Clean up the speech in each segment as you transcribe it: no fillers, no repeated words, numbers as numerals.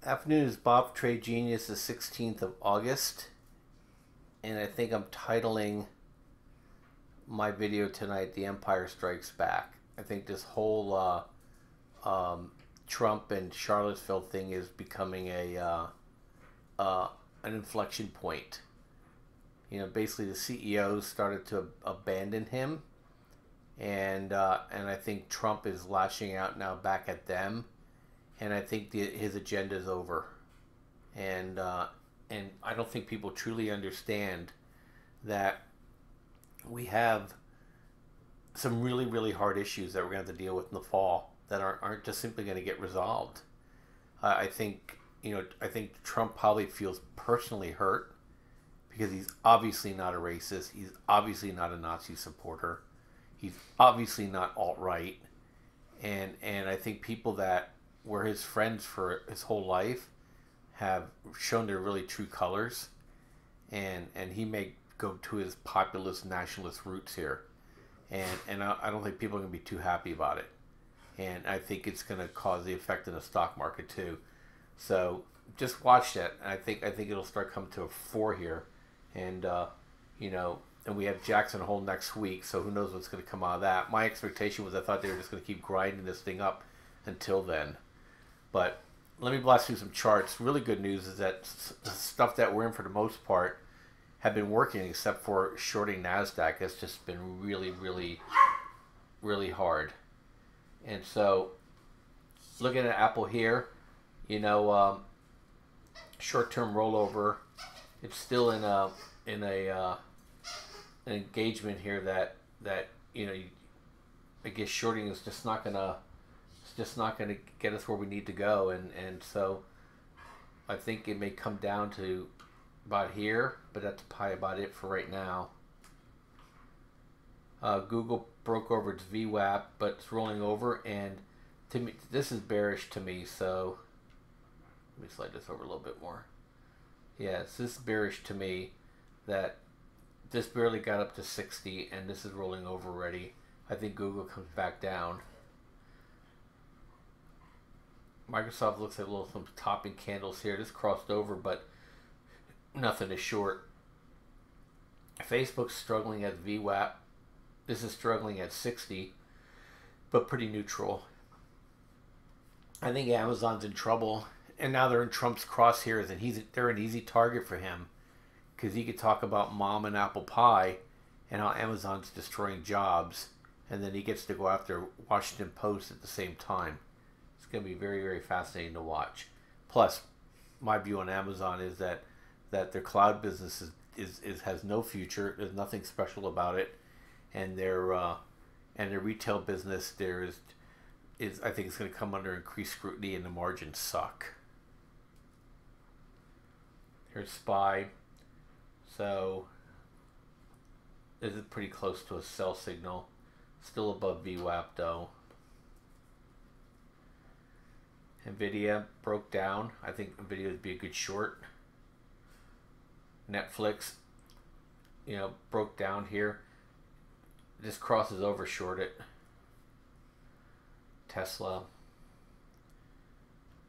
Afternoon is Bob Trade Genius, the 16th of August. And I think I'm titling my video tonight, The Empire Strikes Back. I think this whole Trump and Charlottesville thing is becoming an inflection point. You know, basically the CEOs started to abandon him. And I think Trump is lashing out now back at them, and I think his agenda is over, and I don't think people truly understand that we have some really really hard issues that we're going to have to deal with in the fall that aren't just simply going to get resolved. I think I think Trump probably feels personally hurt because he's obviously not a racist. He's obviously not a Nazi supporter. He's obviously not alt-right, and I think people that were his friends for his whole life have shown their really true colors, and he may go to his populist nationalist roots here, and I don't think people are going to be too happy about it, and I think it's going to cause the effect in the stock market too. So just watch that. I think it'll start coming to a fore here, and and we have Jackson Hole next week, so who knows what's going to come out of that. My expectation was I thought they were just going to keep grinding this thing up until then. But let me blast through some charts. Really good news is that the stuff that we're in for the most part have been working, except for shorting NASDAQ. It's just been really, really, really hard. And so looking at Apple here, short-term rollover, it's still in an engagement here that I guess shorting is just not gonna get us where we need to go, and so I think it may come down to about here, but that's probably about it for right now. Google broke over its VWAP, but it's rolling over, and to me this is bearish to me. So let me slide this over a little bit more. Yes, this is bearish to me that this barely got up to 60 and this is rolling over already. I think Google comes back down. Microsoft looks like some topping candles here. This crossed over, but nothing is short. Facebook's struggling at VWAP. This is struggling at 60, but pretty neutral. I think Amazon's in trouble, and now they're in Trump's crosshairs, and they're an easy target for him, because he could talk about mom and apple pie and how Amazon's destroying jobs, and then he gets to go after Washington Post at the same time. It's going to be very, very fascinating to watch. Plus, my view on Amazon is that their cloud business has no future. There's nothing special about it, and their retail business is I think it's going to come under increased scrutiny, and the margins suck. Here's SPY. So this is pretty close to a sell signal. Still above VWAP though. Nvidia broke down. I think Nvidia would be a good short. Netflix, broke down here. This crosses over short it. Tesla.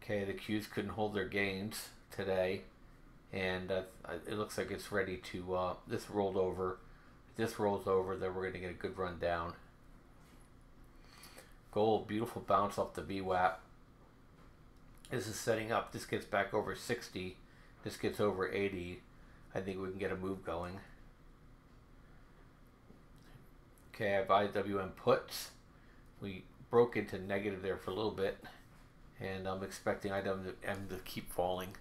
Okay, the Qs couldn't hold their gains today. And it looks like it's ready to, this rolled over. If this rolls over, then we're going to get a good run down. Gold, beautiful bounce off the VWAP. This is setting up. This gets back over 60. This gets over 80. I think we can get a move going. Okay, I have IWM puts. We broke into negative there for a little bit, and I'm expecting IWM to keep falling.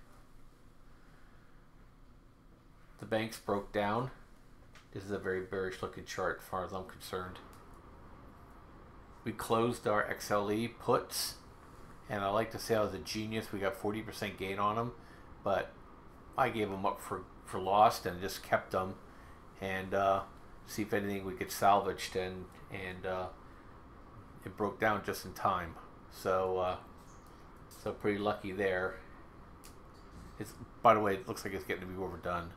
The banks broke down. This is a very bearish looking chart as far as I'm concerned. We closed our XLE puts, and I like to say I was a genius. We got 40% gain on them, but I gave them up for lost and just kept them, and see if anything we could salvage, and it broke down just in time. So pretty lucky there. By the way, it looks like it's getting to be overdone.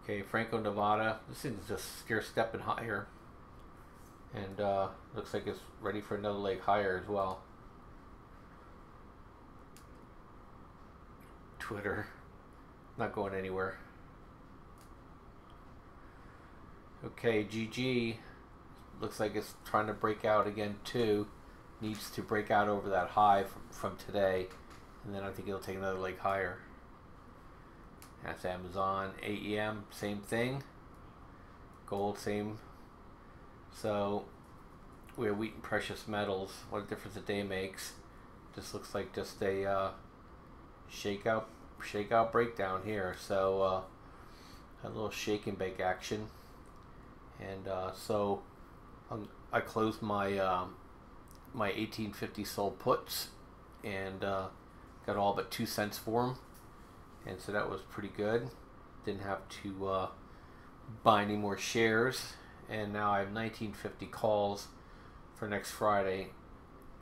Okay, Franco-Nevada. This thing's just stair-stepping higher. And looks like it's ready for another leg higher as well. Twitter. Not going anywhere. Okay, GG looks like it's trying to break out again too. Needs to break out over that high from today, and then I think it'll take another leg higher. That's Amazon. AEM, same thing. Gold, same. So we have wheat and precious metals. What a difference a day makes. This looks like just a shakeout breakdown here. So a little shake and bake action. And so I closed my my 1850 sold puts and got all but 2 cents for them, and so that was pretty good. Didn't have to buy any more shares, and now I have 1950 calls for next Friday.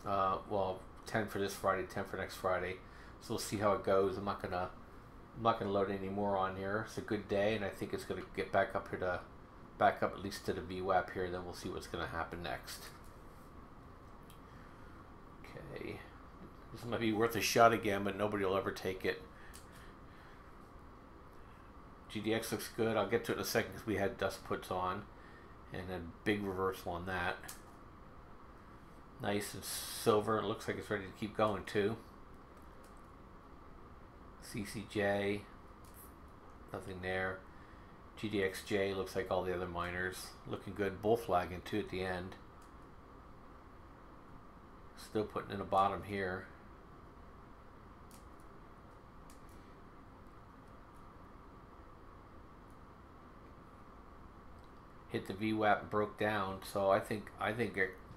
Well, 10 for this Friday, 10 for next Friday. So we'll see how it goes. I'm not gonna load any more on here. It's a good day, and I think it's gonna get back up here to at least to the VWAP here. Then we'll see what's gonna happen next. Okay, this might be worth a shot again, but nobody will ever take it. GDX looks good. I'll get to it in a second because we had dust puts on, and a big reversal on that. Nice and silver. It looks like it's ready to keep going too. CCJ, nothing there. GDXJ looks like all the other miners. Looking good. Bull flagging too at the end. Still putting in a bottom here. Hit the VWAP and broke down. So I think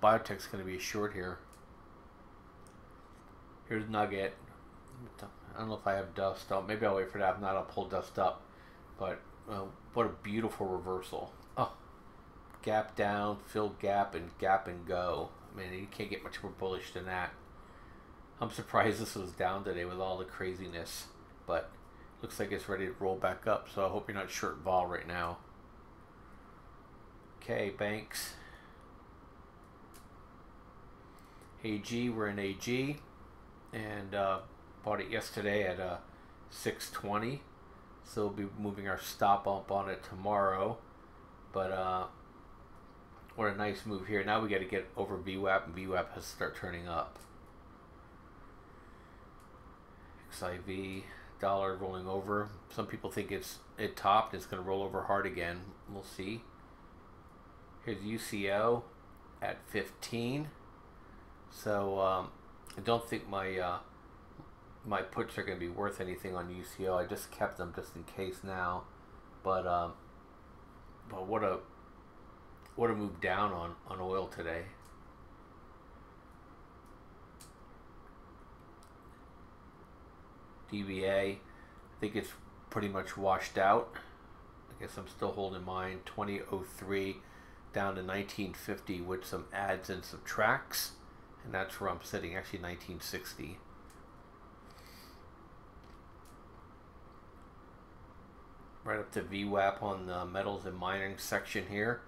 biotech's going to be a short here. Here's Nugget. I don't know if I have dust. Maybe I'll wait for that. If not, I'll pull dust up. But what a beautiful reversal. Oh, gap down, fill gap and go. I mean, you can't get much more bullish than that. I'm surprised this was down today with all the craziness. But looks like it's ready to roll back up. So I hope you're not short vol right now. Okay, banks. AG, we're in AG. And bought it yesterday at 620. So we'll be moving our stop up on it tomorrow. But what a nice move here. Now we got to get over VWAP, and VWAP has to start turning up. XIV, dollar rolling over. Some people think it topped. It's going to roll over hard again. We'll see. Here's UCO at 15. So I don't think my my puts are going to be worth anything on UCO. I just kept them just in case now. But what a move down on oil today. DVA, I think it's pretty much washed out. I guess I'm still holding mine. 2003 down to 1950 with some adds and subtracts, and that's where I'm sitting. Actually 1960. Right up to VWAP on the metals and mining section here.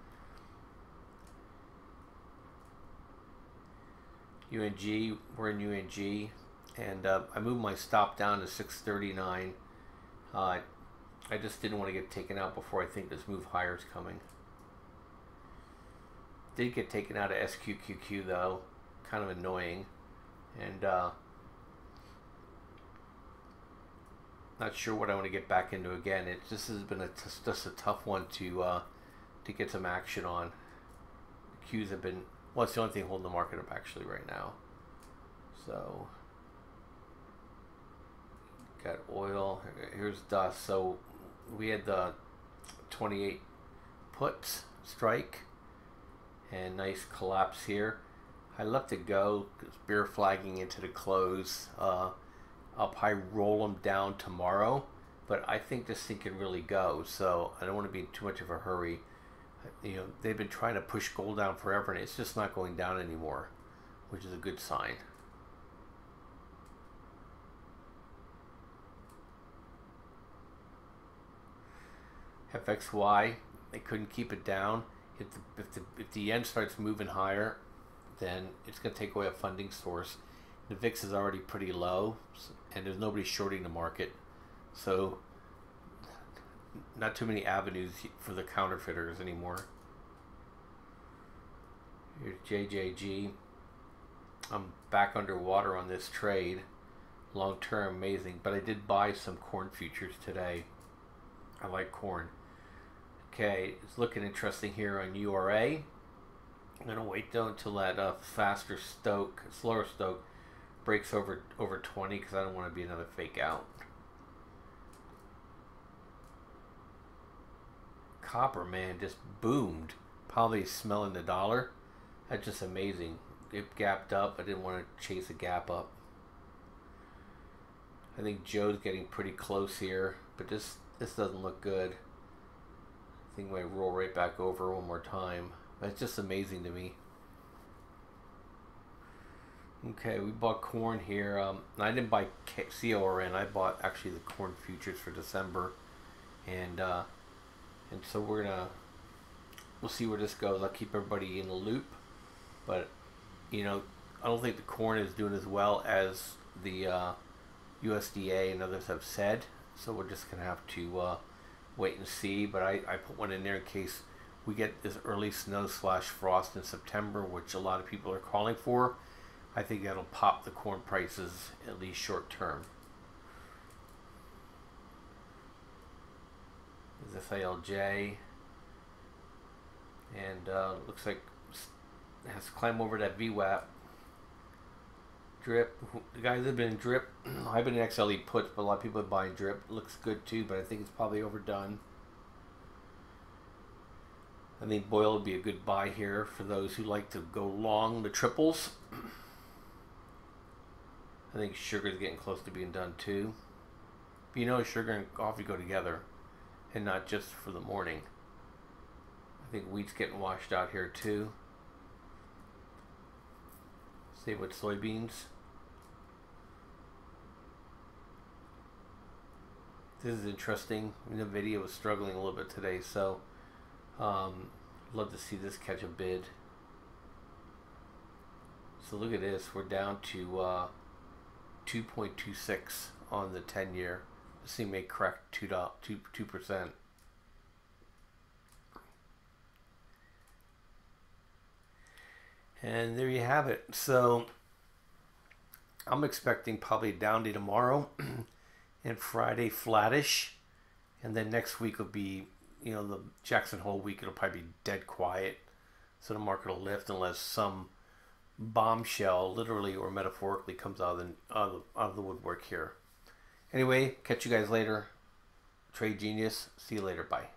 UNG, we're in UNG, and I moved my stop down to 639. I just didn't want to get taken out before I think this move higher is coming. Did get taken out of SQQQ though, kind of annoying, and not sure what I want to get back into again. It just has been just a tough one to get some action on. The Qs have been, well, it's the only thing holding the market up actually right now. So got oil. Here's dust. So we had the 28 puts strike and nice collapse here. I left it go because bear flagging into the close. I'll probably roll them down tomorrow, but I think this thing can really go. So I don't want to be in too much of a hurry. You know, they've been trying to push gold down forever, and it's just not going down anymore, which is a good sign. FXY, they couldn't keep it down. If the yen starts moving higher, then it's going to take away a funding source. The VIX is already pretty low, and there's nobody shorting the market. So not too many avenues for the counterfeiters anymore. Here's JJG. I'm back underwater on this trade. Long term, amazing. But I did buy some corn futures today. I like corn. Okay, it's looking interesting here on URA. I'm gonna wait though until that slower stoke breaks over 20 because I don't want to be another fake out. Copper, man, just boomed. Probably smelling the dollar. That's just amazing. It gapped up. I didn't want to chase a gap up. I think Joe's getting pretty close here, but this doesn't look good. I think we might roll right back over one more time. That's just amazing to me. Okay, we bought corn here. I didn't buy CORN. I bought actually the corn futures for December, and so we'll see where this goes. I'll keep everybody in the loop, but you know, I don't think the corn is doing as well as the USDA and others have said. So we're just gonna have to wait and see. But I put one in there in case we get this early snow/frost in September, which a lot of people are calling for. I think that'll pop the corn prices, at least short term. There's FALJ, and looks like it has to climb over that VWAP. Drip, the guys have been in drip. I've been in XLE puts, but a lot of people are buying drip. It looks good too, but I think it's probably overdone. I think Boyle would be a good buy here for those who like to go long the triples. I think sugar's getting close to being done too. But you know, sugar and coffee go together, and not just for the morning. I think wheat's getting washed out here too. Same with soybeans. This is interesting. NVIDIA was struggling a little bit today, so love to see this catch a bid. So look at this. We're down to 2.26 on the 10-year. This thing may crack 2%. And there you have it. So I'm expecting probably a down day tomorrow and Friday flattish. And then next week will be, you know, the Jackson Hole week. It'll probably be dead quiet. So the market will lift unless some bombshell, literally or metaphorically, comes out of the woodwork here. Anyway, catch you guys later. Trade Genius. See you later. Bye.